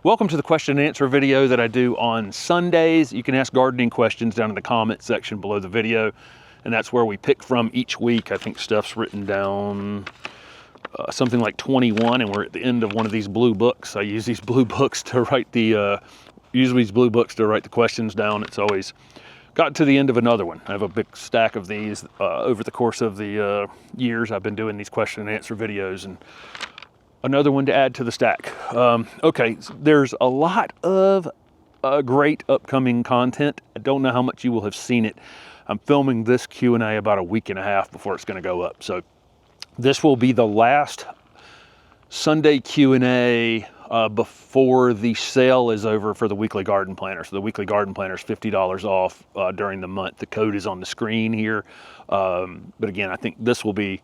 Welcome to the question and answer video that I do on Sundays. You can ask gardening questions down in the comment section below the video, and that's where we pick from each week. I think stuff's written down something like 21, and we're at the end of one of these blue books. I use these blue books to write the questions down. It's always got to the end of another one. I have a big stack of these over the course of the years I've been doing these question and answer videos, and another one to add to the stack. Okay, so there's a lot of great upcoming content. I don't know how much you will have seen it. I'm filming this Q&A about a week and a half before it's going to go up. So this will be the last Sunday Q&A before the sale is over for the weekly garden planner. So the weekly garden planner is $50 off during the month. The code is on the screen here. But again, I think this will be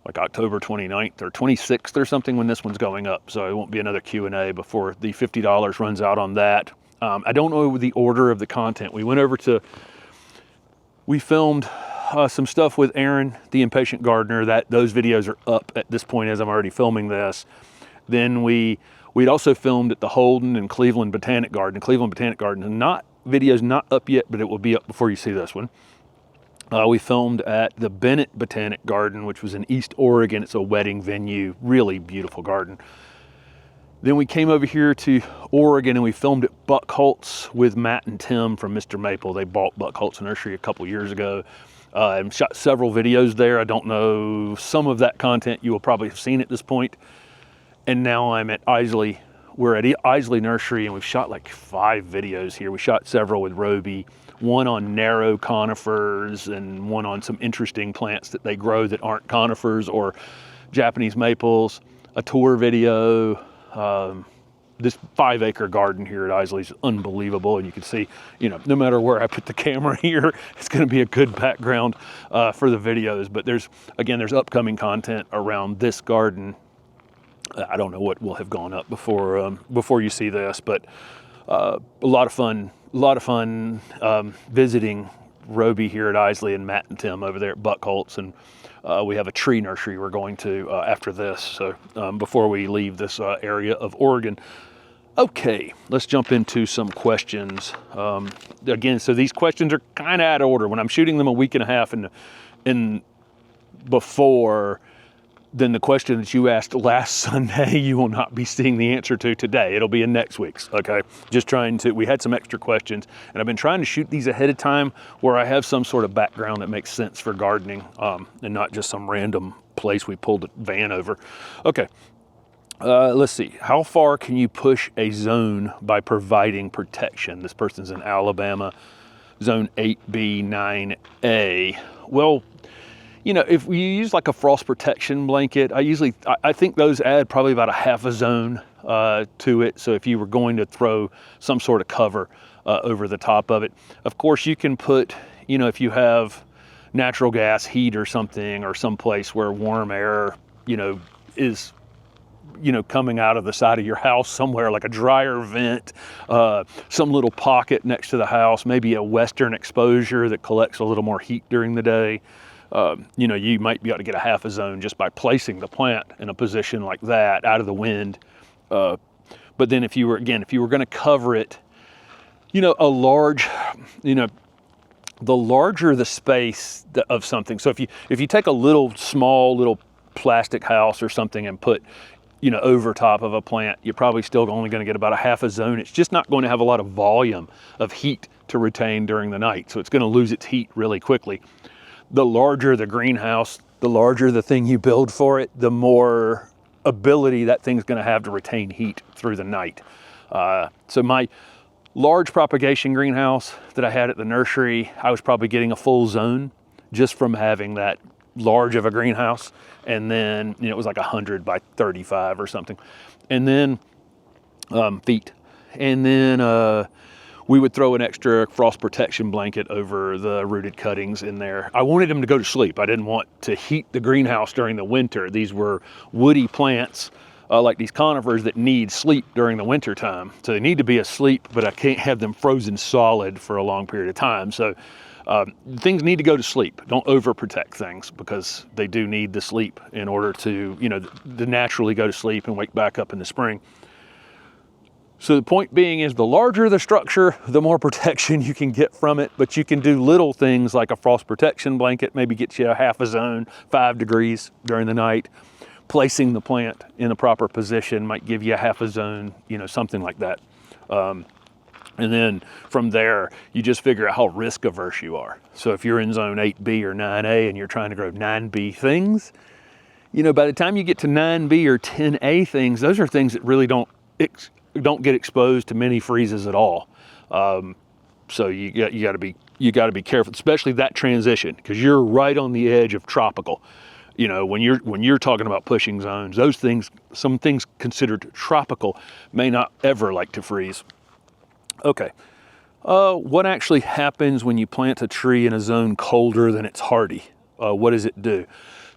like October 29th or 26th or something when this one's going up. So it won't be another Q&A before the $50 runs out on that. I don't know the order of the content. We filmed some stuff with Aaron, the Impatient Gardener. Those videos are up at this point as I'm already filming this. Then we'd also filmed at the Holden and Cleveland Botanic Garden. Cleveland Botanic Garden, video's not up yet, but it will be up before you see this one. We filmed at the Bennett Botanic Garden, which was in East Oregon. It's a wedding venue, really beautiful garden. Then we came over here to Oregon and we filmed at Buckholtz with Matt and Tim from Mr. Maple. They bought Buckholtz Nursery a couple years ago and shot several videos there. I don't know, some of that content you will probably have seen at this point. And now I'm at Isley. We're at Isley Nursery and we've shot like 5 videos here. We shot several with Roby. One on narrow conifers and one on some interesting plants that they grow that aren't conifers or Japanese maples, a tour video. This 5-acre garden here at Isley is unbelievable. And you can see, no matter where I put the camera here, it's going to be a good background for the videos. But there's upcoming content around this garden. I don't know what will have gone up before you see this, but a lot of fun visiting Roby here at Isley and Matt and Tim over there at Buckholtz. And we have a tree nursery we're going to after this, so before we leave this area of Oregon. Okay, let's jump into some questions. Again, so these questions are kind of out of order. When I'm shooting them a week and a half and before, then the question that you asked last Sunday, you will not be seeing the answer to today. It'll be in next week's, okay? We had some extra questions, and I've been trying to shoot these ahead of time where I have some sort of background that makes sense for gardening and not just some random place we pulled a van over. Okay, let's see. How far can you push a zone by providing protection? This person's in Alabama, zone 8B, 9A. Well, if we use like a frost protection blanket, I think those add probably about a half a zone to it. So if you were going to throw some sort of cover over the top of it, of course you can put, if you have natural gas heat or something, or some place where warm air, is, coming out of the side of your house somewhere, like a dryer vent, some little pocket next to the house, maybe a western exposure that collects a little more heat during the day. You might be able to get a half a zone just by placing the plant in a position like that, out of the wind. But then if you were going to cover it, the larger the space of something. So if you take a small little plastic house or something and put, over top of a plant, you're probably still only going to get about a half a zone. It's just not going to have a lot of volume of heat to retain during the night. So it's going to lose its heat really quickly. The larger the greenhouse, the larger the thing you build for it, the more ability that thing's going to have to retain heat through the night. So my large propagation greenhouse that I had at the nursery, I was probably getting a full zone just from having that large of a greenhouse. And then, it was like 100 by 35 or something. And then feet. And then we would throw an extra frost protection blanket over the rooted cuttings in there. I wanted them to go to sleep. I didn't want to heat the greenhouse during the winter. These were woody plants, like these conifers, that need sleep during the winter time. So they need to be asleep, but I can't have them frozen solid for a long period of time. So things need to go to sleep. Don't overprotect things, because they do need the sleep in order to, to naturally go to sleep and wake back up in the spring. So the point being is the larger the structure, the more protection you can get from it, but you can do little things like a frost protection blanket, maybe get you a half a zone, 5 degrees during the night. Placing the plant in a proper position might give you a half a zone, you know, something like that. And then from there, you just figure out how risk averse you are. So if you're in zone 8B or 9A and you're trying to grow 9B things, you know, by the time you get to 9B or 10A things, those are things that really don't get exposed to many freezes at all. So you got to be careful, especially that transition, because you're right on the edge of tropical. You know, when you're talking about pushing zones, those things, some things considered tropical, may not ever like to freeze. Okay, what actually happens when you plant a tree in a zone colder than it's hardy? What does it do?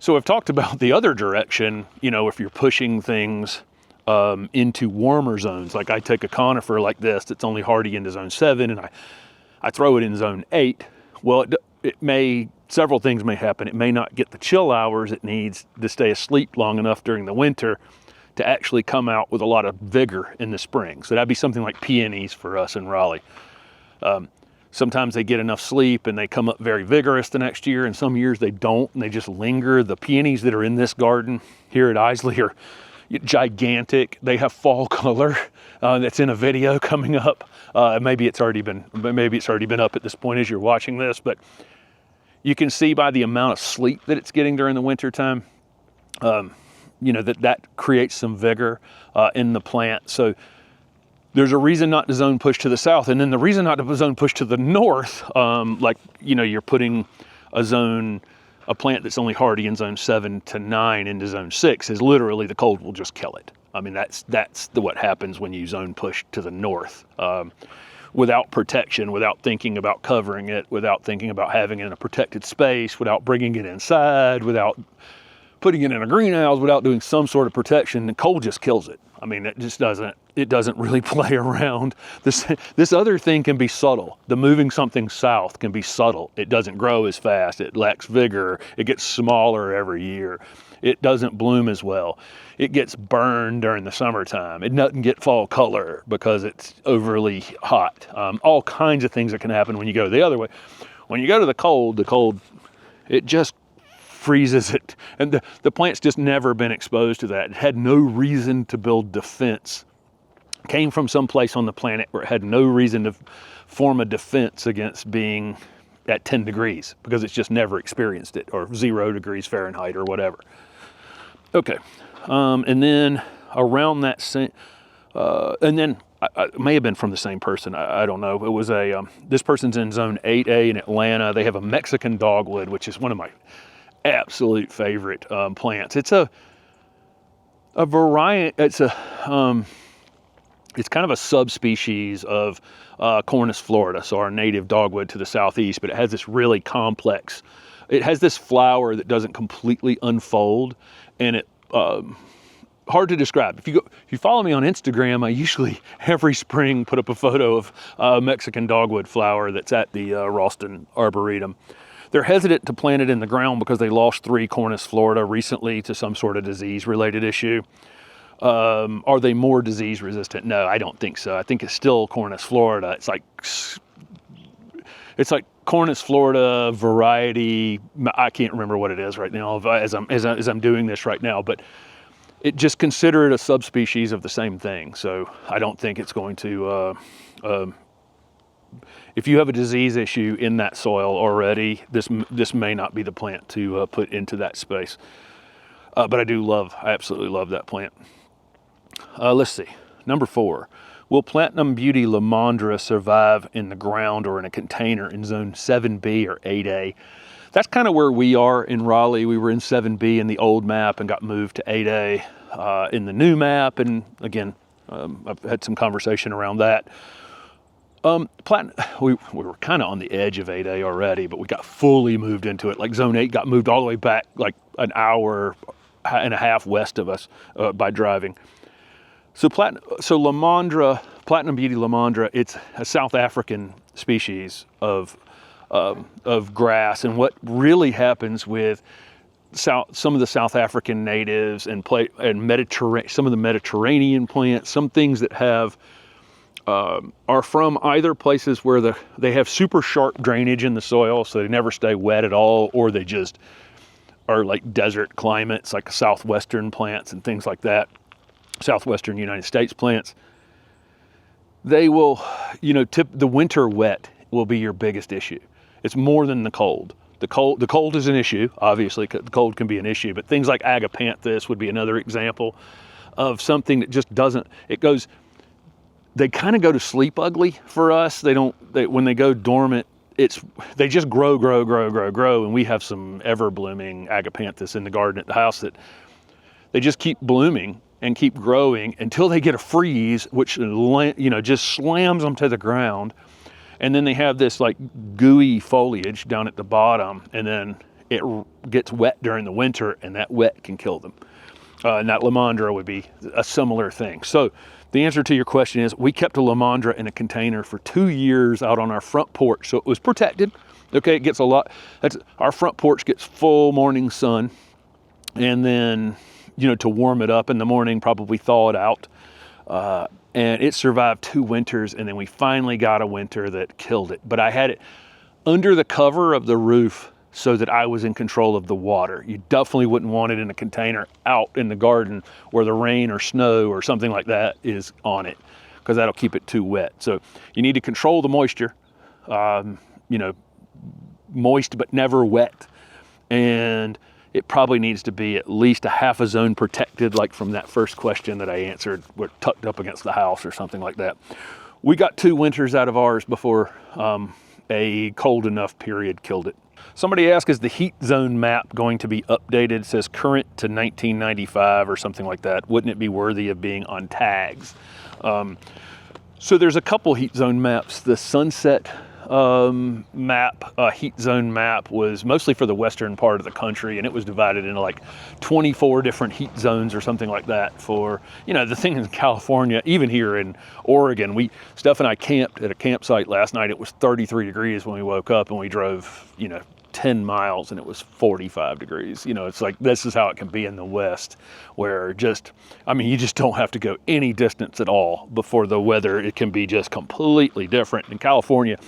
So I've talked about the other direction. You know, if you're pushing things into warmer zones, like I take a conifer like this that's only hardy into zone 7 and I throw it in zone 8. Well, several things may happen. It may not get the chill hours it needs to stay asleep long enough during the winter to actually come out with a lot of vigor in the spring. So that'd be something like peonies for us in Raleigh. Sometimes they get enough sleep and they come up very vigorous the next year, and some years they don't and they just linger. The peonies that are in this garden here at Isley are gigantic. They have fall color. That's in a video coming up. Maybe it's already been up at this point as you're watching this, but you can see by the amount of sleep that it's getting during the winter time, you know, that creates some vigor in the plant. So there's a reason not to zone push to the south. And then the reason not to zone push to the north, like, you know, you're putting a plant that's only hardy in zone 7 to 9 into zone 6 is literally the cold will just kill it. I mean, that's what happens when you zone push to the north. Without protection, without thinking about covering it, without thinking about having it in a protected space, without bringing it inside, without putting it in a greenhouse, without doing some sort of protection, the cold just kills it. I mean, it doesn't really play around. This other thing can be subtle. The moving something south can be subtle. It doesn't grow as fast. It lacks vigor. It gets smaller every year. It doesn't bloom as well. It gets burned during the summertime. It doesn't get fall color because it's overly hot. All kinds of things that can happen when you go the other way. When you go to the cold, it just freezes it. And the plant's just never been exposed to that. It had no reason to build defense. Came from some place on the planet where it had no reason to form a defense against being at 10 degrees because it's just never experienced it, or 0 degrees Fahrenheit or whatever. Okay, and then around that same, and then it may have been from the same person. I don't know. It was this person's in zone 8A in Atlanta. They have a Mexican dogwood, which is one of my absolute favorite plants. It's a variety. It's kind of a subspecies of Cornus florida, so our native dogwood to the southeast, but it has this really complex, it has this flower that doesn't completely unfold, and it, hard to describe. If you follow me on Instagram, I usually every spring put up a photo of a Mexican dogwood flower that's at the Ralston Arboretum. They're hesitant to plant it in the ground because they lost 3 Cornus florida recently to some sort of disease-related issue. Are they more disease resistant? No, I don't think so. I think it's still Cornus florida. It's like Cornus florida variety. I can't remember what it is right now as I'm doing this right now, but it just consider it a subspecies of the same thing. So I don't think it's going to, if you have a disease issue in that soil already, this may not be the plant to put into that space. But I absolutely love that plant. Let's see, number 4. Will Platinum Beauty Lamandra survive in the ground or in a container in zone 7B or 8A? That's kind of where we are in Raleigh. We were in 7B in the old map and got moved to 8A in the new map. And again, I've had some conversation around that. We were kind of on the edge of 8A already, but we got fully moved into it. Like zone 8 got moved all the way back like an hour and a half west of us by driving. So Lamandra, Platinum Beauty Lamandra, it's a South African species of grass. And what really happens with some of the South African natives and some of the Mediterranean plants, some things that have are from either places where they have super sharp drainage in the soil, so they never stay wet at all, or they just are like desert climates, like southwestern plants and things like that, southwestern United States plants. They will, the winter wet will be your biggest issue. It's more than the cold. The cold is an issue, obviously. The cold can be an issue, but things like agapanthus would be another example of something that just doesn't. They kind of go to sleep ugly for us. When they go dormant, they just grow, and we have some ever blooming agapanthus in the garden at the house that they just keep blooming and keep growing until they get a freeze, which just slams them to the ground. And then they have this like gooey foliage down at the bottom, and then it gets wet during the winter, and that wet can kill them. And that Lomandra would be a similar thing. So the answer to your question is, we kept a Lomandra in a container for 2 years out on our front porch. So it was protected. Okay, it gets our front porch gets full morning sun. And then, to warm it up in the morning, probably thaw it out. And it survived 2 winters, and then we finally got a winter that killed it. But I had it under the cover of the roof so that I was in control of the water. You definitely wouldn't want it in a container out in the garden where the rain or snow or something like that is on it, because that'll keep it too wet. So you need to control the moisture, moist but never wet. And it probably needs to be at least a half a zone protected, like from that first question that I answered, we're tucked up against the house or something like that. We got 2 winters out of ours before a cold enough period killed it. Somebody asked, is the heat zone map going to be updated? It says current to 1995 or something like that. Wouldn't it be worthy of being on tags? So there's a couple heat zone maps. The Sunset heat zone map was mostly for the western part of the country, and it was divided into like 24 different heat zones or something like that for, the thing in California, even here in Oregon. Steph and I camped at a campsite last night. It was 33 degrees when we woke up, and we drove, 10 miles, and it was 45 degrees. It's like, this is how it can be in the West, where you just don't have to go any distance at all before the weather, it can be just completely different. In California,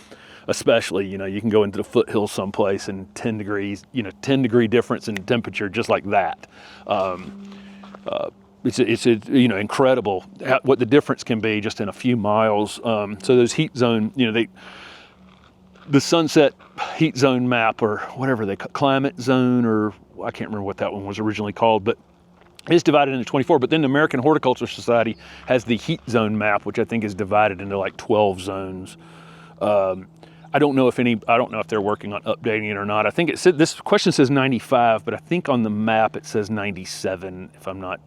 especially, you can go into the foothills someplace and 10 degrees, 10 degree difference in temperature just like that. It's incredible what the difference can be just in a few miles. So those heat zone, the Sunset heat zone map, or whatever climate zone, or I can't remember what that one was originally called, but it's divided into 24. But then the American Horticultural Society has the heat zone map, which I think is divided into like 12 zones. I don't know if they're working on updating it or not. I think this question says 95, but I think on the map it says 97, if I'm not,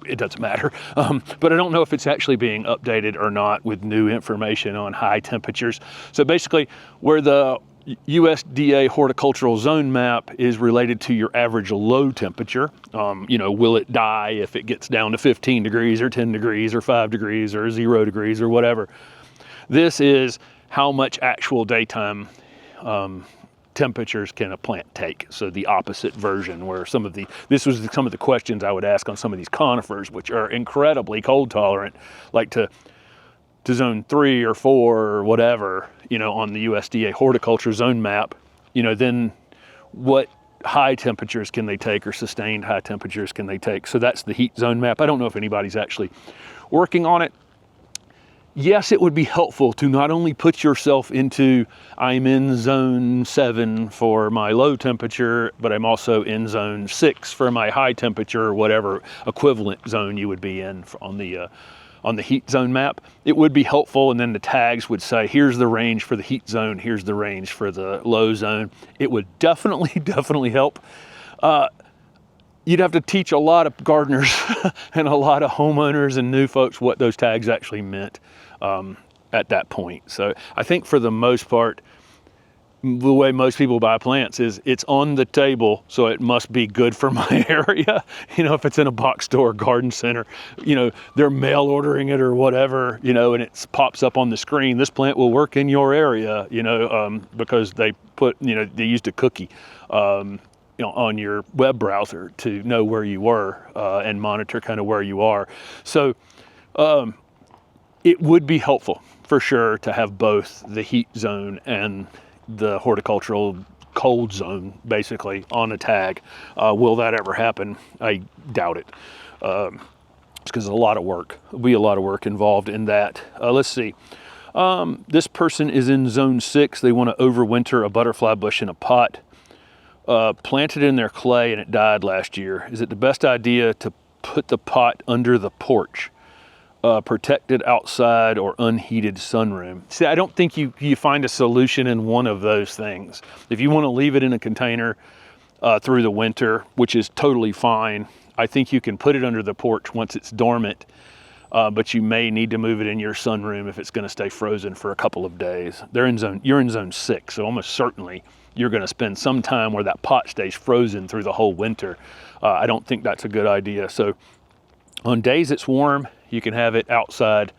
it doesn't matter. But I don't know if it's actually being updated or not with new information on high temperatures. So basically, where the USDA horticultural zone map is related to your average low temperature, will it die if it gets down to 15 degrees or 10 degrees or 5 degrees or 0 degrees or whatever. This is how much actual daytime temperatures can a plant take. So the opposite version, where this was some of the questions I would ask on some of these conifers, which are incredibly cold tolerant, like to zone 3 or 4 or whatever, on the USDA horticulture zone map, then what high temperatures can they take, or sustained high temperatures can they take? So that's the heat zone map. I don't know if anybody's actually working on it. Yes, it would be helpful to not only put yourself into, I'm in zone 7 for my low temperature, but I'm also in zone 6 for my high temperature, or whatever equivalent zone you would be in on the heat zone map. It would be helpful, and then the tags would say, here's the range for the heat zone, here's the range for the low zone. It would definitely help. You'd have to teach a lot of gardeners and a lot of homeowners and new folks what those tags actually meant at that point. So I think for the most part, the way most people buy plants is it's on the table, so it must be good for my area. If it's in a box store, garden center, they're mail ordering it or whatever, and it pops up on the screen, this plant will work in your area, because they they used a cookie on your web browser to know where you were and monitor kind of where you are. So it would be helpful for sure to have both the heat zone and the horticultural cold zone basically on a tag. Will that ever happen? I doubt it. It's because a lot of work. There'll be a lot of work involved in that. Let's see. This person is in zone 6. They want to overwinter a butterfly bush in a pot. Planted in their clay and it died last year. Is it the best idea to put the pot under the porch? Protected outside or unheated sunroom? See, I don't think you find a solution in one of those things. If you want to leave it in a container through the winter, which is totally fine, I think you can put it under the porch once it's dormant, but you may need to move it in your sunroom if it's going to stay frozen for a couple of days. You're in zone 6, so almost certainly you're going to spend some time where that pot stays frozen through the whole winter. I don't think that's a good idea. So on days it's warm, you can have it outside,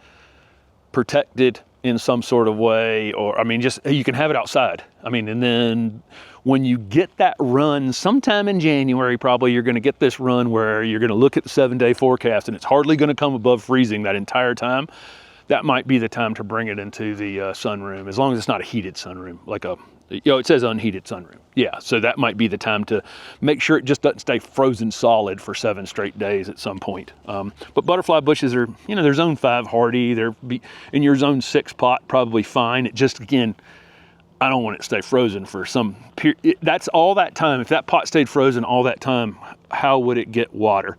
protected in some sort of way, or I mean, just you can have it outside. I mean, and then when you get that run sometime in January, probably you're going to get this run where you're going to look at the 7-day forecast and it's hardly going to come above freezing that entire time. That might be the time to bring it into the sunroom, as long as it's not a heated sunroom, like a, it says unheated sunroom. Yeah, so that might be the time to make sure it just doesn't stay frozen solid for 7 straight days at some point. But butterfly bushes are, they're zone 5 hardy. They're in your zone 6 pot, probably fine. It just, again, I don't want it to stay frozen for some period. That's all that time. If that pot stayed frozen all that time, how would it get water?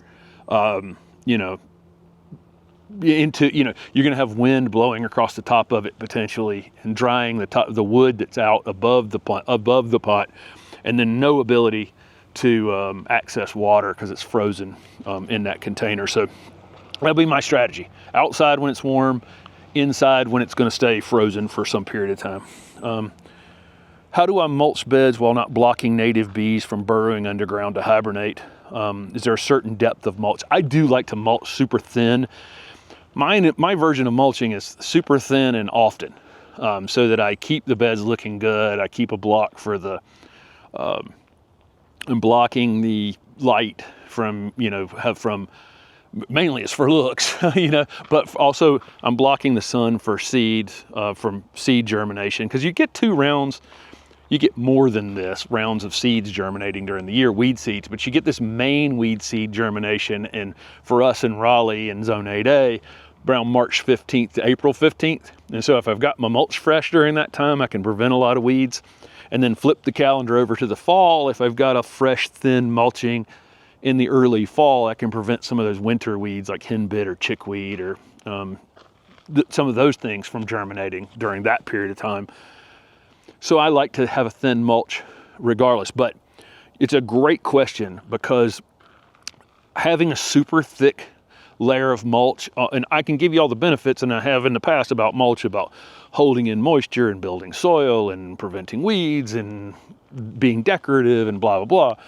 Into, you're going to have wind blowing across the top of it potentially and drying the wood that's out above the pot, and then no ability to access water because it's frozen in that container. So that'll be my strategy: outside when it's warm, inside when it's going to stay frozen for some period of time. How do I mulch beds while not blocking native bees from burrowing underground to hibernate? Is there a certain depth of mulch? I do like to mulch super thin. My version of mulching is super thin and often, so that I keep the beds looking good. I keep a block for the, and blocking the light from, mainly it's for looks, but also I'm blocking the sun for seeds, from seed germination, because you get 2 rounds. You get more than this, rounds of seeds germinating during the year, weed seeds, but you get this main weed seed germination, and for us in Raleigh in zone 8A, around March 15th to April 15th. And so if I've got my mulch fresh during that time, I can prevent a lot of weeds. And then flip the calendar over to the fall. If I've got a fresh, thin mulching in the early fall, I can prevent some of those winter weeds like henbit or chickweed or some of those things from germinating during that period of time. So I like to have a thin mulch regardless, but it's a great question because having a super thick layer of mulch, and I can give you all the benefits, and I have in the past about mulch, about holding in moisture and building soil and preventing weeds and being decorative and blah, blah, blah.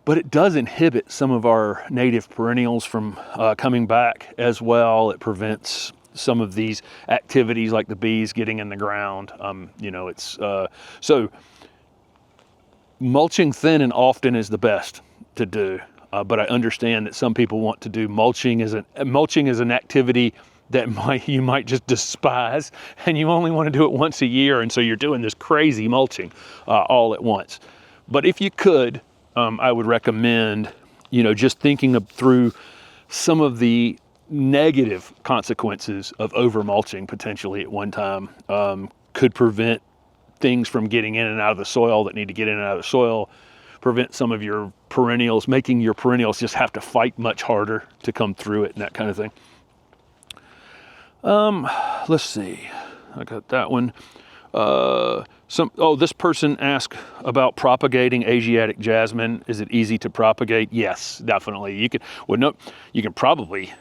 But it does inhibit some of our native perennials from coming back as well. It prevents some of these activities like the bees getting in the ground. So mulching thin and often is the best to do. But I understand that some people want to do mulching as an activity that you might just despise, and you only want to do it once a year, and so you're doing this crazy mulching all at once. But if you could, I would recommend, just thinking through some of the negative consequences of over mulching potentially at one time. Could prevent things from getting in and out of the soil that need to get in and out of the soil. Prevent some of your perennials, making your perennials just have to fight much harder to come through it and that kind of thing. Let's see. I got that one. This person asked about propagating Asiatic jasmine. Is it easy to propagate? Yes, definitely. You can probably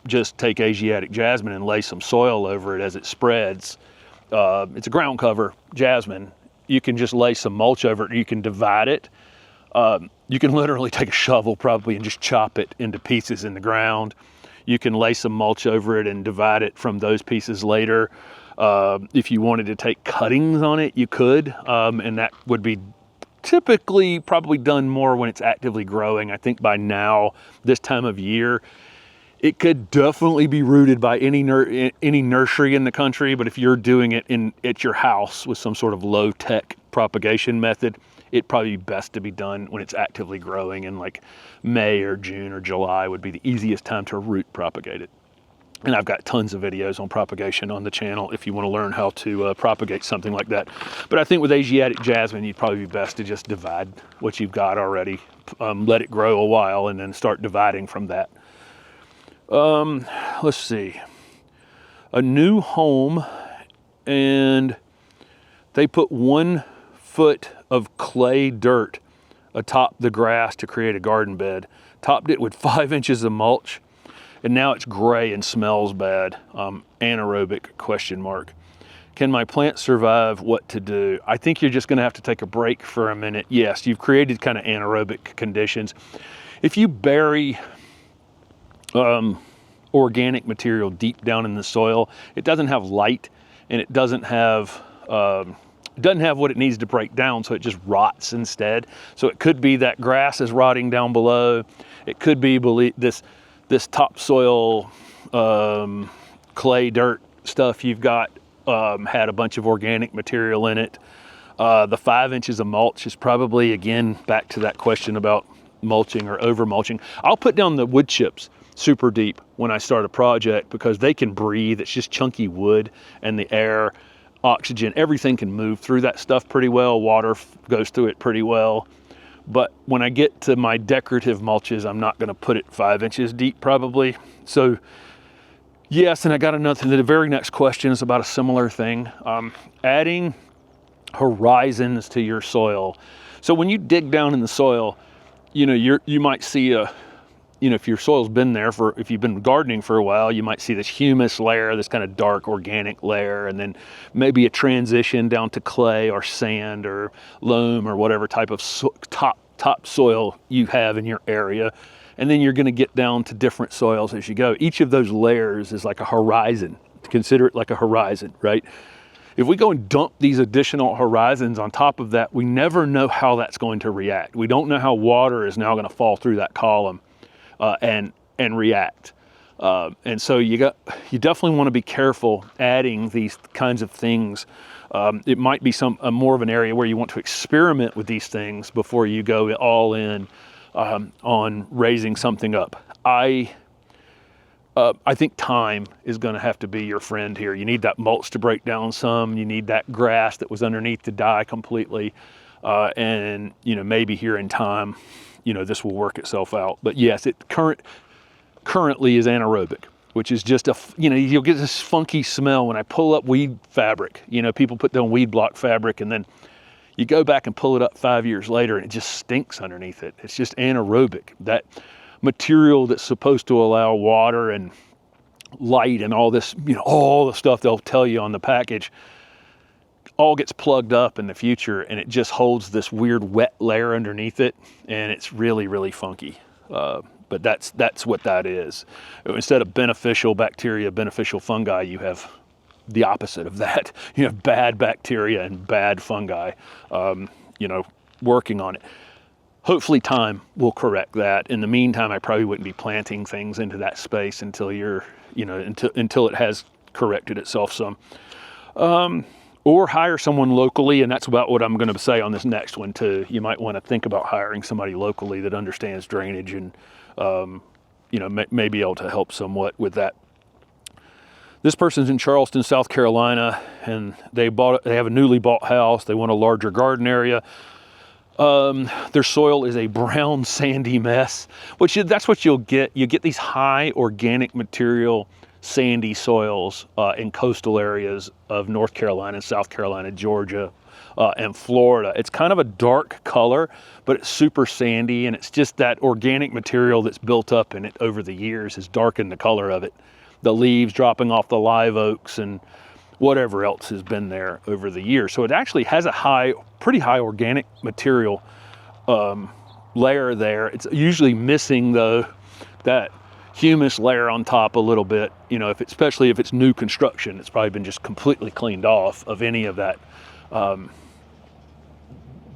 just take Asiatic jasmine and lay some soil over it as it spreads. It's a ground cover jasmine. You can just lay some mulch over it. You can divide it. You can literally take a shovel probably and just chop it into pieces in the ground. You can lay some mulch over it and divide it from those pieces later. If you wanted to take cuttings on it, you could, and that would be typically probably done more when it's actively growing. I think by now, this time of year, It could definitely be rooted by any nursery in the country, but if you're doing it at your house with some sort of low-tech propagation method, it'd probably be best to be done when it's actively growing, in like May or June or July would be the easiest time to root propagate it. And I've got tons of videos on propagation on the channel if you want to learn how to propagate something like that. But I think with Asiatic jasmine, you'd probably be best to just divide what you've got already, let it grow a while, and then start dividing from that. Let's see. A new home, and they put 1 foot of clay dirt atop the grass to create a garden bed. Topped it with 5 inches of mulch, and now it's gray and smells bad. Anaerobic question mark. Can my plants survive? What to do? I think you're just gonna have to take a break for a minute. Yes, you've created kind of anaerobic conditions. If you bury organic material deep down in the soil, it doesn't have light, and it doesn't have what it needs to break down, so it just rots instead. So it could be that grass is rotting down below. It could be this topsoil clay dirt stuff you've got had a bunch of organic material in it. The 5 inches of mulch is probably, again, back to that question about mulching or over mulching. I'll put down the wood chips super deep when I start a project because they can breathe. It's just chunky wood, and the air, oxygen, everything can move through that stuff pretty well. Water goes through it pretty well. But when I get to my decorative mulches, I'm not going to put it 5 inches deep probably. So yes, and I got another, the very next question is about a similar thing. Adding horizons to your soil. So when you dig down in the soil, you know, you might see if your soil's been there if you've been gardening for a while, you might see this humus layer, this kind of dark organic layer, and then maybe a transition down to clay or sand or loam or whatever type of top soil you have in your area. And then you're going to get down to different soils as you go. Each of those layers is like a horizon. Consider it like a horizon, right? If we go and dump these additional horizons on top of that, we never know how that's going to react. We don't know how water is now going to fall through that column and react. And so you definitely want to be careful adding these kinds of things. It might be more of an area where you want to experiment with these things before you go all in on raising something up. I think time is going to have to be your friend here. You need that mulch to break down some. You need that grass that was underneath to die completely. And maybe here in time, this will work itself out. But yes, it currently is anaerobic, which is just you'll get this funky smell when I pull up weed fabric. People put down weed block fabric, and then you go back and pull it up 5 years later, and it just stinks underneath it. It's just anaerobic. That material that's supposed to allow water and light and all this, all the stuff they'll tell you on the package, all gets plugged up in the future, and it just holds this weird wet layer underneath it, and it's really, really funky. But that's what that is. Instead of beneficial bacteria, beneficial fungi, you have the opposite of that. You have bad bacteria and bad fungi, working on it. Hopefully time will correct that. In the meantime, I probably wouldn't be planting things into that space until until it has corrected itself some. Or hire someone locally, and that's about what I'm going to say on this next one too. You might want to think about hiring somebody locally that understands drainage and may be able to help somewhat with that. This person's in Charleston, South Carolina, and they have a newly bought house. They want a larger garden area. Their soil is a brown sandy mess, that's what you'll get. You get these high organic material sandy soils in coastal areas of North Carolina, South Carolina, Georgia, and Florida. It's kind of a dark color, but it's super sandy, and it's just that organic material that's built up in it over the years has darkened the color of it. The leaves dropping off the live oaks and whatever else has been there over the years. So it actually has a pretty high organic material layer there. It's usually missing though that humus layer on top a little bit. Especially if it's new construction, it's probably been just completely cleaned off of any of that, the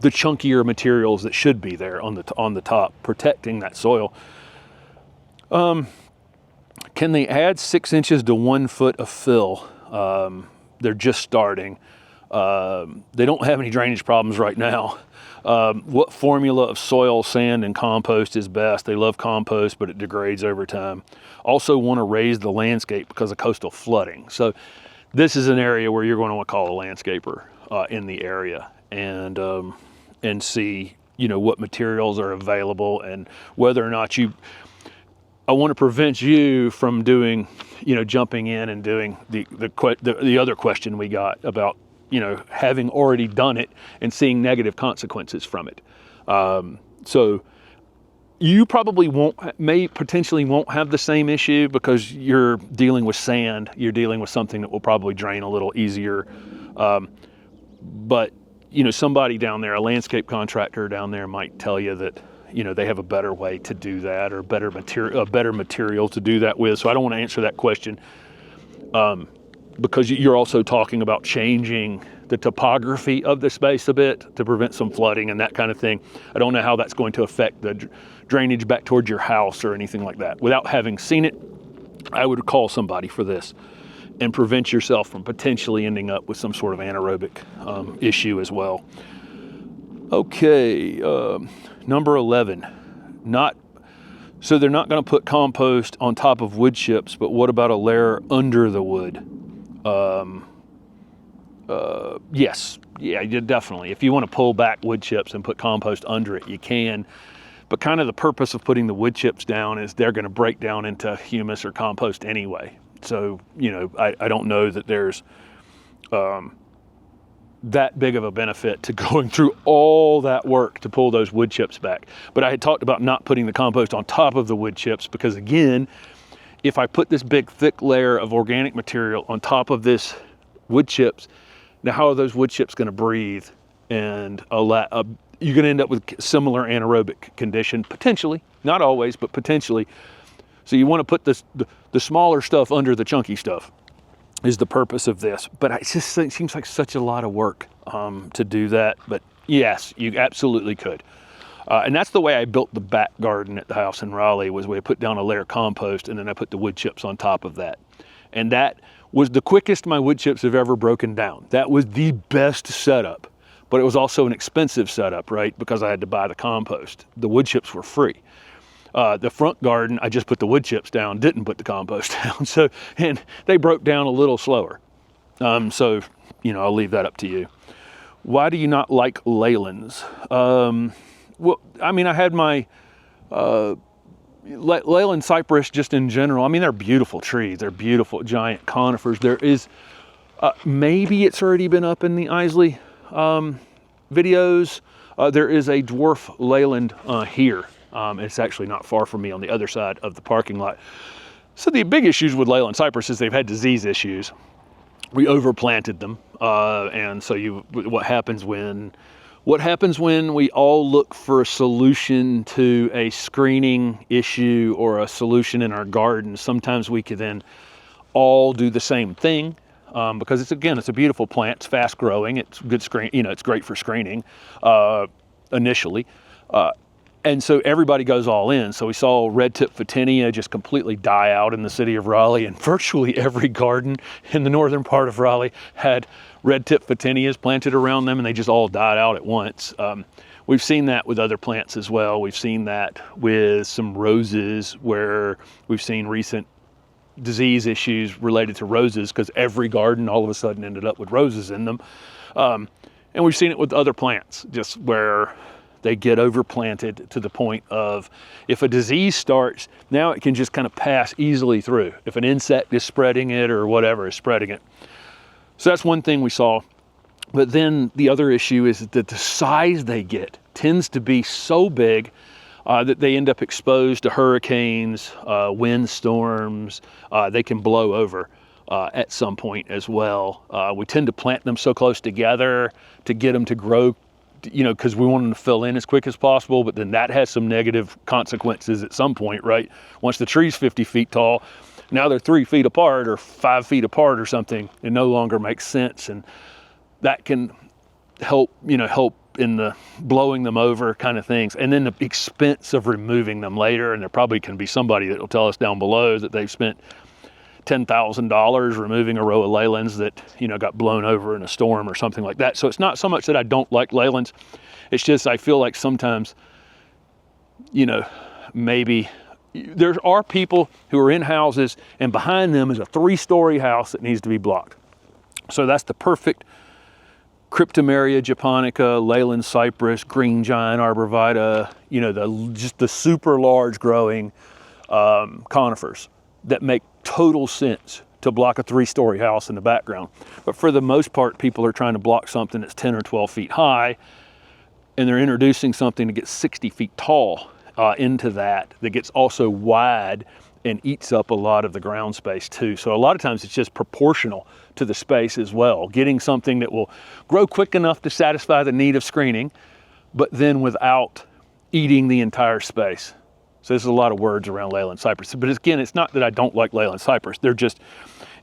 chunkier materials that should be there on the top, protecting that soil. Can they add 6 inches to 1 foot of fill? They're just starting. They don't have any drainage problems right now. What formula of soil, sand, and compost is best? They love compost, but it degrades over time. Also want to raise the landscape because of coastal flooding. So this is an area where you're going to want to call a landscaper in the area and see, you know, what materials are available and whether or not I want to prevent you from doing, you know, jumping in and doing the other question we got about, you know, having already done it and seeing negative consequences from it. So you probably potentially won't have the same issue because you're dealing with sand. You're dealing with something that will probably drain a little easier. But, you know, somebody down there, a landscape contractor down there might tell you that, you know, they have a better way to do that or a better material to do that with. So I don't want to answer that question because you're also talking about changing the topography of the space a bit to prevent some flooding and that kind of thing. I don't know how that's going to affect the drainage back towards your house or anything like that. Without having seen it, I would call somebody for this and prevent yourself from potentially ending up with some sort of anaerobic issue as well. Okay, number 11, so they're not going to put compost on top of wood chips, but what about a layer under the wood? Yes, yeah, definitely. If you want to pull back wood chips and put compost under it, you can. But kind of the purpose of putting the wood chips down is they're going to break down into humus or compost anyway. So, you know, I don't know that there's that big of a benefit to going through all that work to pull those wood chips back. But I had talked about not putting the compost on top of the wood chips because, again, if I put this big thick layer of organic material on top of this wood chips, now how are those wood chips going to breathe? And you're going to end up with similar anaerobic condition, potentially, not always, but potentially. So you want to put the smaller stuff under the chunky stuff is the purpose of this. But it seems like such a lot of work to do that. But yes, you absolutely could. And that's the way I built the back garden at the house in Raleigh, was we put down a layer of compost and then I put the wood chips on top of that. And that was the quickest my wood chips have ever broken down. That was the best setup, but it was also an expensive setup, right? Because I had to buy the compost. The wood chips were free. The front garden, I just put the wood chips down, didn't put the compost down. So, and they broke down a little slower. So, you know, I'll leave that up to you. Why do you not like Leylands? Well, I mean, I had my Leyland cypress just in general. I mean, they're beautiful trees. They're beautiful giant conifers. There is, maybe it's already been up in the Isley videos. There is a dwarf Leyland here. It's actually not far from me on the other side of the parking lot. So the big issues with Leyland cypress is they've had disease issues. We overplanted them. And so what happens when we all look for a solution to a screening issue or a solution in our garden? Sometimes we could then all do the same thing because it's a beautiful plant. It's fast growing. It's good screen. You know, it's great for screening initially. And so everybody goes all in. So we saw red tip Photinia just completely die out in the city of Raleigh, and virtually every garden in the northern part of Raleigh had red tip Photinias planted around them, and they just all died out at once. We've seen that with other plants as well. We've seen that with some roses where we've seen recent disease issues related to roses because every garden all of a sudden ended up with roses in them. And we've seen it with other plants, just where they get overplanted to the point of if a disease starts, now it can just kind of pass easily through. If an insect is spreading it or whatever is spreading it. So that's one thing we saw. But then the other issue is that the size they get tends to be so big that they end up exposed to hurricanes, windstorms. They can blow over at some point as well. We tend to plant them so close together to get them to grow, you know, because we want them to fill in as quick as possible, but then that has some negative consequences at some point, right? Once the tree's 50 feet tall, now they're 3 feet apart or 5 feet apart or something. It no longer makes sense, and that can help in the blowing them over kind of things, and then the expense of removing them later. And there probably can be somebody that will tell us down below that they've spent $10,000 removing a row of leylands that, you know, got blown over in a storm or something like that. So it's not so much that I don't like leylands. It's just I feel like sometimes, you know, maybe there are people who are in houses and behind them is a 3-story house that needs to be blocked. So that's the perfect Cryptomeria japonica, leyland cypress, green giant arborvitae, you know, just the super large growing conifers that make total sense to block a 3-story house in the background. But for the most part, people are trying to block something that's 10 or 12 feet high, and they're introducing something that gets 60 feet tall into that gets also wide and eats up a lot of the ground space too. So a lot of times it's just proportional to the space as well. Getting something that will grow quick enough to satisfy the need of screening, but then without eating the entire space. So there's a lot of words around leyland cypress. But again, it's not that I don't like leyland cypress. They're just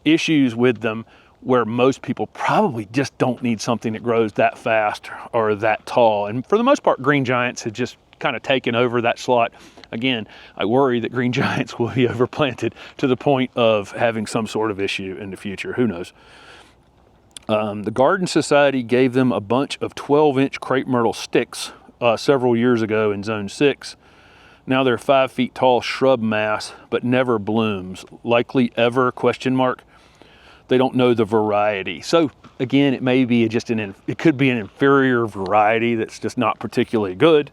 issues with them where most people probably just don't need something that grows that fast or that tall. And for the most part, green giants have just kind of taken over that slot. Again, I worry that green giants will be overplanted to the point of having some sort of issue in the future. Who knows? The Garden Society gave them a bunch of 12-inch crepe myrtle sticks several years ago in Zone 6. Now they're 5 feet tall shrub mass, but never blooms. Likely ever, question mark. They don't know the variety. So again, it may be just it could be an inferior variety that's just not particularly good.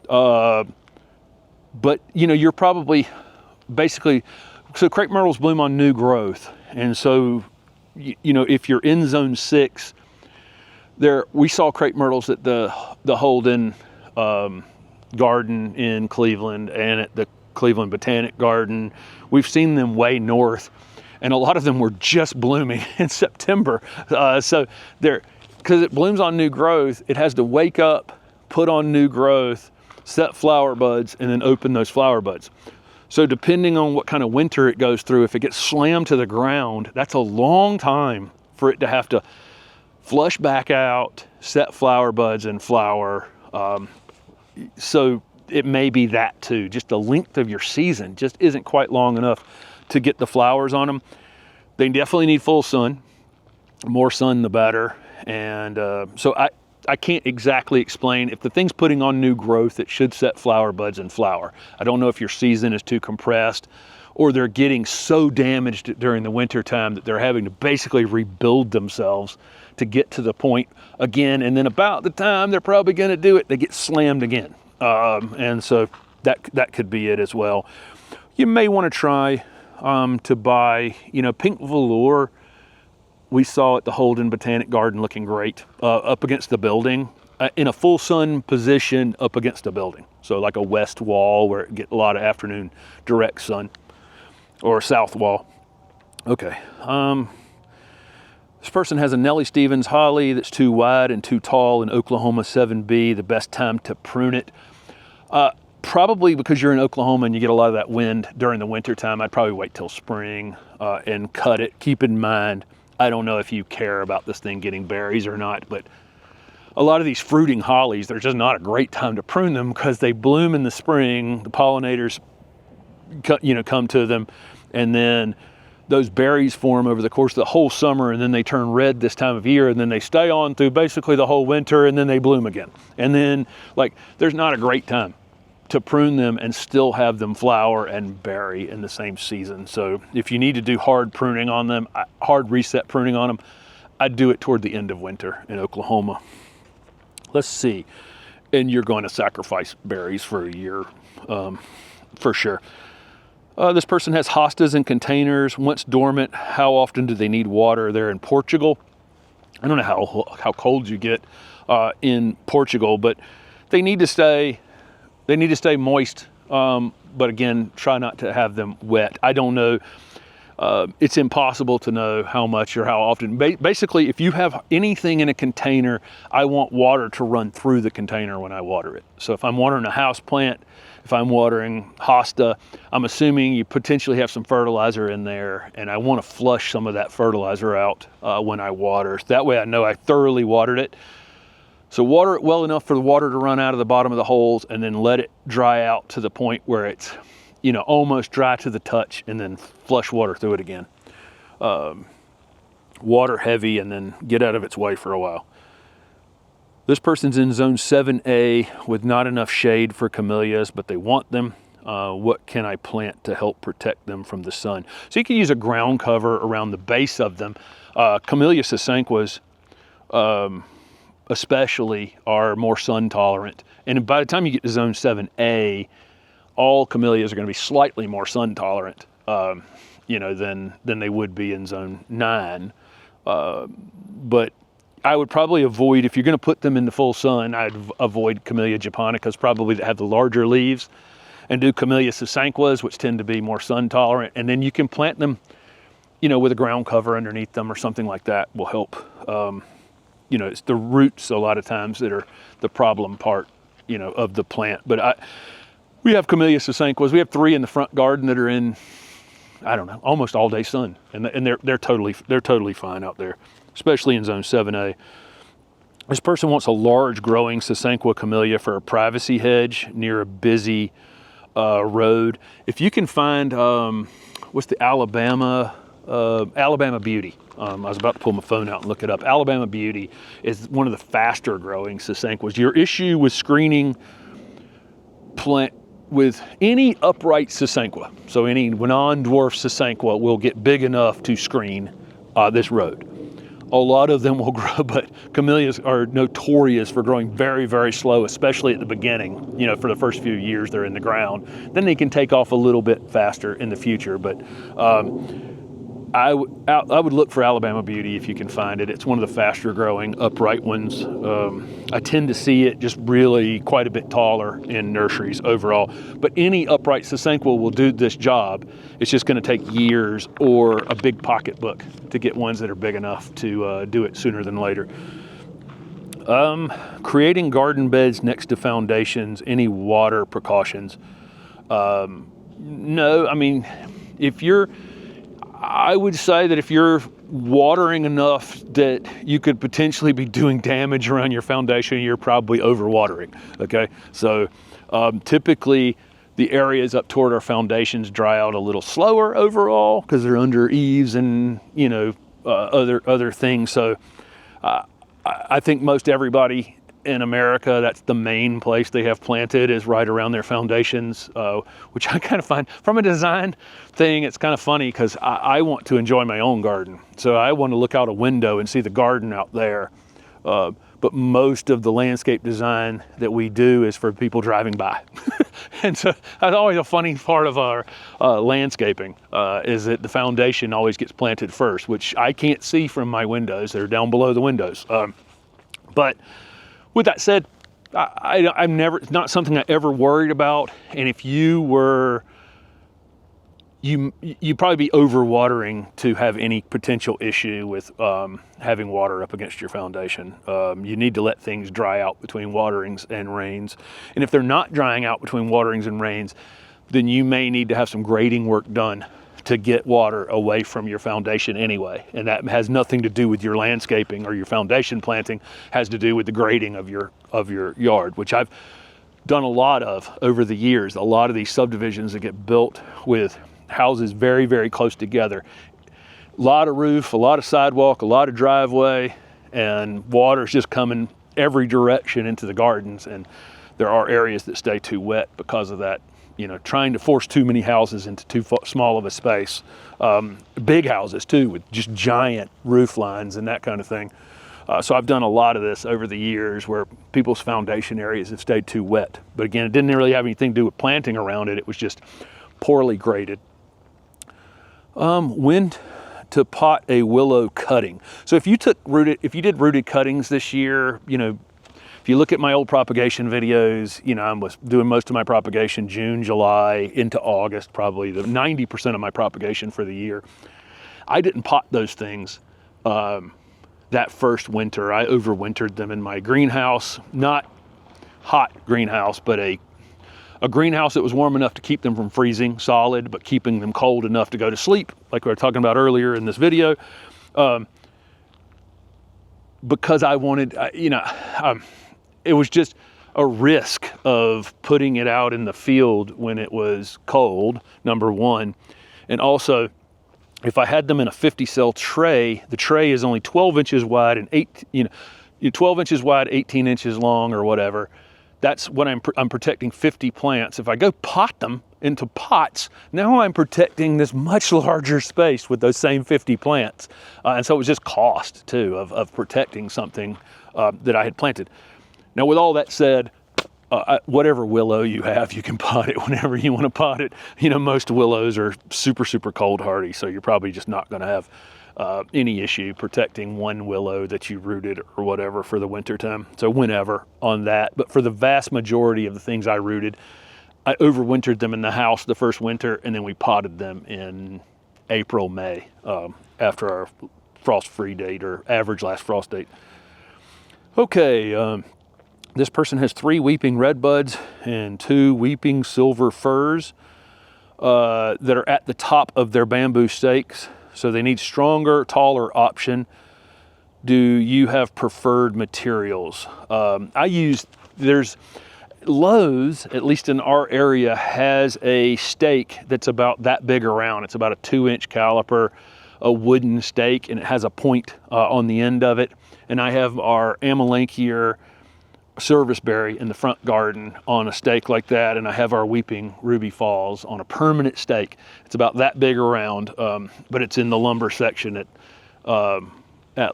But you know, you're probably basically, so crepe myrtles bloom on new growth. And so, you know, if you're in Zone 6, we saw crepe myrtles at the Holden garden in Cleveland and at the Cleveland Botanic Garden. We've seen them way north, and a lot of them were just blooming in September. So because it blooms on new growth, it has to wake up, put on new growth, set flower buds, and then open those flower buds. So depending on what kind of winter it goes through, if it gets slammed to the ground, that's a long time for it to have to flush back out, set flower buds, and flower. So it may be that too. Just the length of your season just isn't quite long enough to get the flowers on them. They definitely need full sun. More sun, the better. And so I can't exactly explain. If the thing's putting on new growth, it should set flower buds and flower. I don't know if your season is too compressed or they're getting so damaged during the winter time that they're having to basically rebuild themselves to get to the point again. And then about the time they're probably going to do it, they get slammed again. And so that could be it as well. You may want to try to buy, you know, pink velour. We saw at the Holden Botanic Garden looking great up against the building in a full sun position up against a building. So like a west wall where it get a lot of afternoon direct sun, or a south wall. Okay. This person has a Nellie Stevens holly that's too wide and too tall in Oklahoma 7B. The best time to prune it. Probably because you're in Oklahoma and you get a lot of that wind during the winter time. I'd probably wait till spring and cut it. Keep in mind, I don't know if you care about this thing getting berries or not, but a lot of these fruiting hollies, there's just not a great time to prune them because they bloom in the spring. The pollinators, you know, come to them, and then those berries form over the course of the whole summer, and then they turn red this time of year, and then they stay on through basically the whole winter, and then they bloom again. And then, like, there's not a great time to prune them and still have them flower and berry in the same season. So if you need to do hard pruning on them, hard reset pruning on them, I'd do it toward the end of winter in Oklahoma. Let's see. And you're going to sacrifice berries for a year, for sure. This person has hostas in containers, once dormant. How often do they need water? They're in Portugal. I don't know how cold you get in Portugal, but they need to stay moist. But again, try not to have them wet. I don't know. It's impossible to know how much or how often. Basically, if you have anything in a container, I want water to run through the container when I water it. So if I'm watering a house plant, if I'm watering hosta, I'm assuming you potentially have some fertilizer in there, and I want to flush some of that fertilizer out when I water. That way I know I thoroughly watered it. So water it well enough for the water to run out of the bottom of the holes, and then let it dry out to the point where it's, you know, almost dry to the touch, and then flush water through it again. Water heavy, and then get out of its way for a while. This person's in zone 7A with not enough shade for camellias, but they want them. What can I plant to help protect them from the sun? So you can use a ground cover around the base of them. Camellia sasanquas, especially, are more sun tolerant. And by the time you get to zone 7A, all camellias are going to be slightly more sun tolerant, you know, than they would be in zone 9. But I would probably avoid, if you're going to put them in the full sun, I'd avoid Camellia japonicas, probably that have the larger leaves, and do Camellia sasanquas, which tend to be more sun tolerant. And then you can plant them, you know, with a ground cover underneath them or something like that will help. You know, it's the roots a lot of times that are the problem part, you know, of the plant. But we have Camellia sasanquas. We have 3 in the front garden that are in, I don't know, almost all day sun, and they're totally fine out there, especially in zone 7A. This person wants a large growing sasanqua camellia for a privacy hedge near a busy road. If you can find, what's the Alabama Beauty? I was about to pull my phone out and look it up. Alabama Beauty is one of the faster growing sasanquas. Your issue with screening plant with any upright sasanqua, so any non-dwarf sasanqua, will get big enough to screen this road. A lot of them will grow, but camellias are notorious for growing very, very slow, especially at the beginning, you know, for the first few years they're in the ground. Then they can take off a little bit faster in the future, but I would look for Alabama Beauty if you can find it. It's one of the faster growing upright ones. I tend to see it just really quite a bit taller in nurseries overall, but any upright sasanqua will do this job. It's just going to take years or a big pocketbook to get ones that are big enough to do it sooner than later. Creating garden beds next to foundations, any water precautions? No, I mean, I would say that if you're watering enough that you could potentially be doing damage around your foundation, you're probably overwatering, okay? So typically the areas up toward our foundations dry out a little slower overall because they're under eaves and, you know, other things. So I think most everybody in America, that's the main place they have planted, is right around their foundations, which I kind of find, from a design thing, it's kind of funny because I want to enjoy my own garden. So I want to look out a window and see the garden out there. But most of the landscape design that we do is for people driving by. And so that's always a funny part of our landscaping, is that the foundation always gets planted first, which I can't see from my windows. They're down below the windows. But with that said, it's not something I ever worried about. And if you were, you'd probably be overwatering to have any potential issue with having water up against your foundation. You need to let things dry out between waterings and rains. And if they're not drying out between waterings and rains, then you may need to have some grading work done to get water away from your foundation anyway. And that has nothing to do with your landscaping or your foundation planting, has to do with the grading of your yard, which I've done a lot of over the years. A lot of these subdivisions that get built with houses very, very close together. A lot of roof, a lot of sidewalk, a lot of driveway, and water's just coming every direction into the gardens. And there are areas that stay too wet because of that. You know, trying to force too many houses into too small of a space. Big houses too, with just giant roof lines and that kind of thing. So I've done a lot of this over the years where people's foundation areas have stayed too wet. But again, it didn't really have anything to do with planting around it. It was just poorly graded. When to pot a willow cutting. So if you did rooted cuttings this year, you know, if you look at my old propagation videos, you know, I was doing most of my propagation June, July, into August, probably the 90% of my propagation for the year. I didn't pot those things that first winter. I overwintered them in my greenhouse, not hot greenhouse, but a greenhouse that was warm enough to keep them from freezing solid, but keeping them cold enough to go to sleep, like we were talking about earlier in this video. because I wanted, it was just a risk of putting it out in the field when it was cold, number one. And also, if I had them in a 50 cell tray, the tray is only 12 inches wide and 12 inches wide, 18 inches long or whatever. That's what I'm protecting 50 plants. If I go pot them into pots, now I'm protecting this much larger space with those same 50 plants. And so it was just cost too of protecting something that I had planted. Now with all that said, whatever willow you have, you can pot it whenever you want to pot it. Most willows are super, super cold hardy, so you're probably just not going to have any issue protecting one willow that you rooted or whatever for the winter time. So whenever on that. But for the vast majority of the things I rooted, I overwintered them in the house the first winter, and then we potted them in April, May, after our frost-free date or average last frost date. Okay, this person has 3 weeping redbuds and 2 weeping silver firs that are at the top of their bamboo stakes. So they need stronger, taller option. Do you have preferred materials? There's Lowe's, at least in our area, has a stake that's about that big around. It's about a 2-inch caliper, a wooden stake, and it has a point on the end of it. And I have our Amelanchier serviceberry in the front garden on a stake like that, and I have our weeping ruby falls on a permanent stake. It's about that big around, but it's in the lumber section at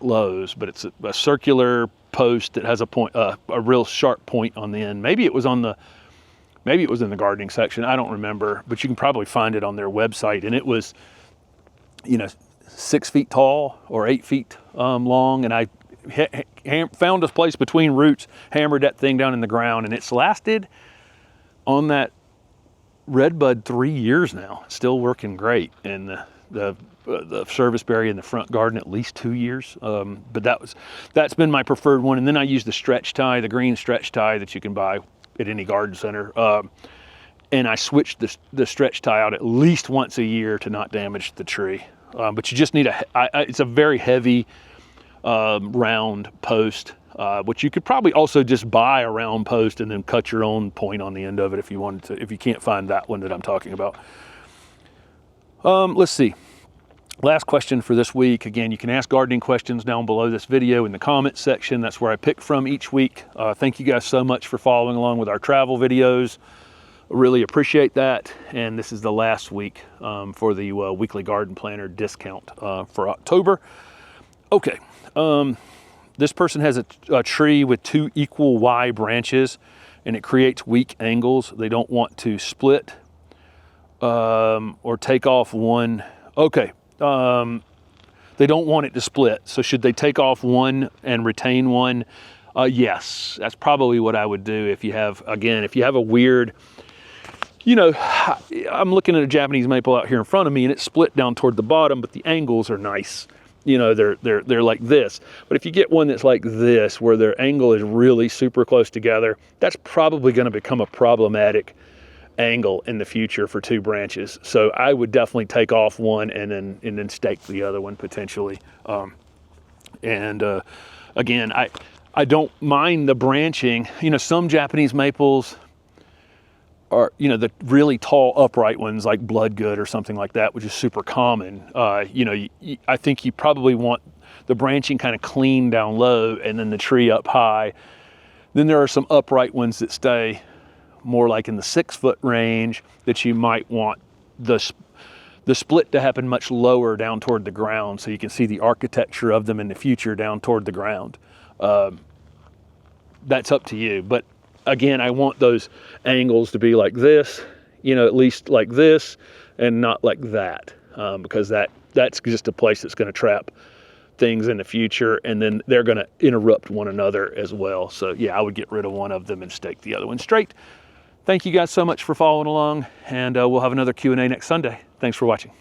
Lowe's. But it's a circular post that has a point, a real sharp point on the end. Maybe it was in the gardening section. I don't remember, but you can probably find it on their website. And it was, 6 feet tall or 8 feet long, and I found a place between roots, hammered that thing down in the ground, and it's lasted on that redbud 3 years now. It's still working great. And the serviceberry in the front garden at least 2 years. But that's been my preferred one. And then I use the stretch tie, the green stretch tie that you can buy at any garden center. And I switch the stretch tie out at least once a year to not damage the tree. But you just need it's a very heavy round post, which you could probably also just buy a round post and then cut your own point on the end of it if you wanted to, if you can't find that one that I'm talking about. Let's see. Last question for this week. Again, you can ask gardening questions down below this video in the comments section. That's where I pick from each week. Thank you guys so much for following along with our travel videos. Really appreciate that. And this is the last week for the weekly garden planner discount for October. Okay. This person has a tree with 2 equal Y branches, and it creates weak angles. They don't want to split or take off one. Okay. They don't want it to split. So should they take off one and retain one? Yes, that's probably what I would do if you have a weird, I'm looking at a Japanese maple out here in front of me, and it's split down toward the bottom, but the angles are nice. They're like this. But if you get one that's like this, where their angle is really super close together, that's probably going to become a problematic angle in the future for 2 branches. So I would definitely take off one and then stake the other one potentially. Again, I don't mind the branching. Some Japanese maples are, the really tall upright ones like Bloodgood or something like that, which is super common. I think you probably want the branching kind of clean down low and then the tree up high. Then there are some upright ones that stay more like in the 6-foot range that you might want the split to happen much lower down toward the ground, so you can see the architecture of them in the future down toward the ground. That's up to you. But again, I want those angles to be like this, at least like this, and not like that, because that's just a place that's going to trap things in the future, and then they're going to interrupt one another as well. So yeah, I would get rid of one of them and stake the other one straight. Thank you guys so much for following along, and we'll have another Q&A next Sunday. Thanks for watching.